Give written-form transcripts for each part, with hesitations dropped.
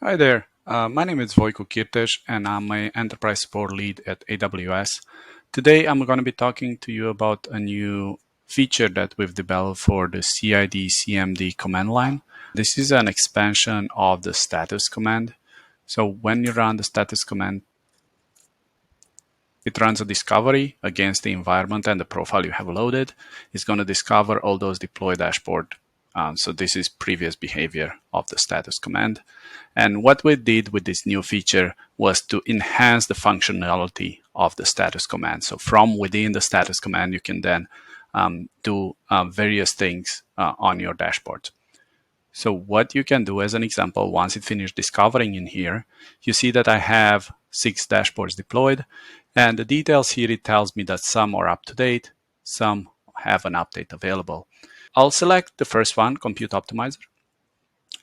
Hi there. My name is Vojko Kirtes, and I'm an enterprise support lead at AWS. Today, I'm going to be talking to you about a new feature that we've developed for the CID CMD command line. This is an expansion of the status command. So when you run the status command, it runs a discovery against the environment and the profile you have loaded. It's going to discover all those deploy dashboard. So this is previous behavior of the status command. And what we did with this new feature was to enhance the functionality of the status command. So from within the status command, you can then do various things on your dashboard. So what you can do as an example, once it finished discovering in here, you see that I have 6 dashboards deployed. And the details here, it tells me that some are up to date, some have an update available. I'll select the first one, Compute Optimizer.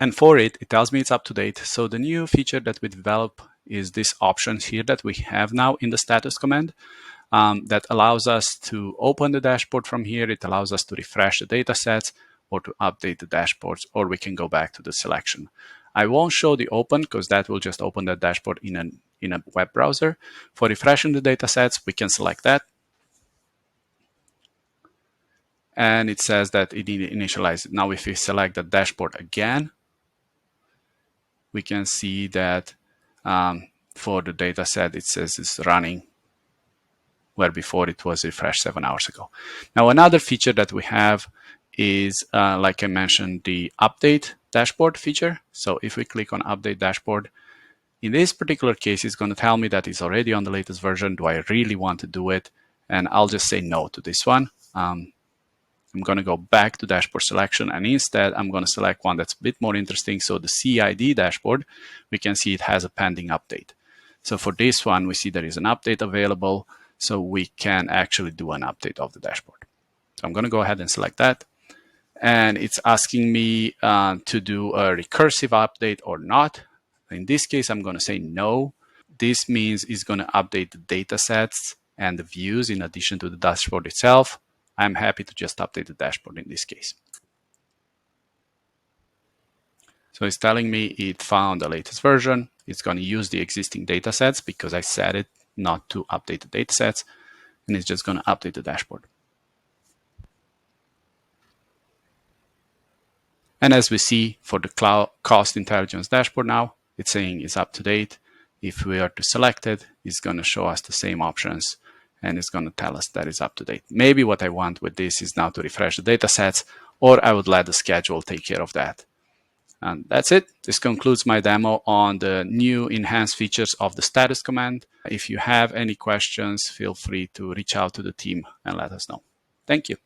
And for it, it tells me it's up to date. So the new feature that we develop is this options here that we have now in the status command that allows us to open the dashboard from here. It allows us to refresh the data sets or to update the dashboards, or we can go back to the selection. I won't show the open because that will just open the dashboard in a web browser. For refreshing the data sets, we can select that. And it says that it initialized. Now, if we select the dashboard again, we can see that for the data set, it says it's running where before it was refreshed 7 hours ago. Now, another feature that we have is, like I mentioned, the update dashboard feature. So if we click on update dashboard, in this particular case, it's going to tell me that it's already on the latest version. Do I really want to do it? And I'll just say no to this one. I'm going to go back to dashboard selection, and instead I'm going to select one that's a bit more interesting. So the CID dashboard, we can see it has a pending update. So for this one, we see there is an update available, so we can actually do an update of the dashboard. So I'm going to go ahead and select that. And it's asking me to do a recursive update or not. In this case, I'm going to say no. This means it's going to update the data sets and the views in addition to the dashboard itself. I'm happy to just update the dashboard in this case. So it's telling me it found the latest version. It's going to use the existing data sets because I set it not to update the data sets, and it's just going to update the dashboard. And as we see for the cloud cost intelligence dashboard now, it's saying it's up to date. If we are to select it, it's going to show us the same options, and it's going to tell us that it's up to date. Maybe what I want with this is now to refresh the data sets, or I would let the schedule take care of that. And that's it. This concludes my demo on the new enhanced features of the status command. If you have any questions, feel free to reach out to the team and let us know. Thank you.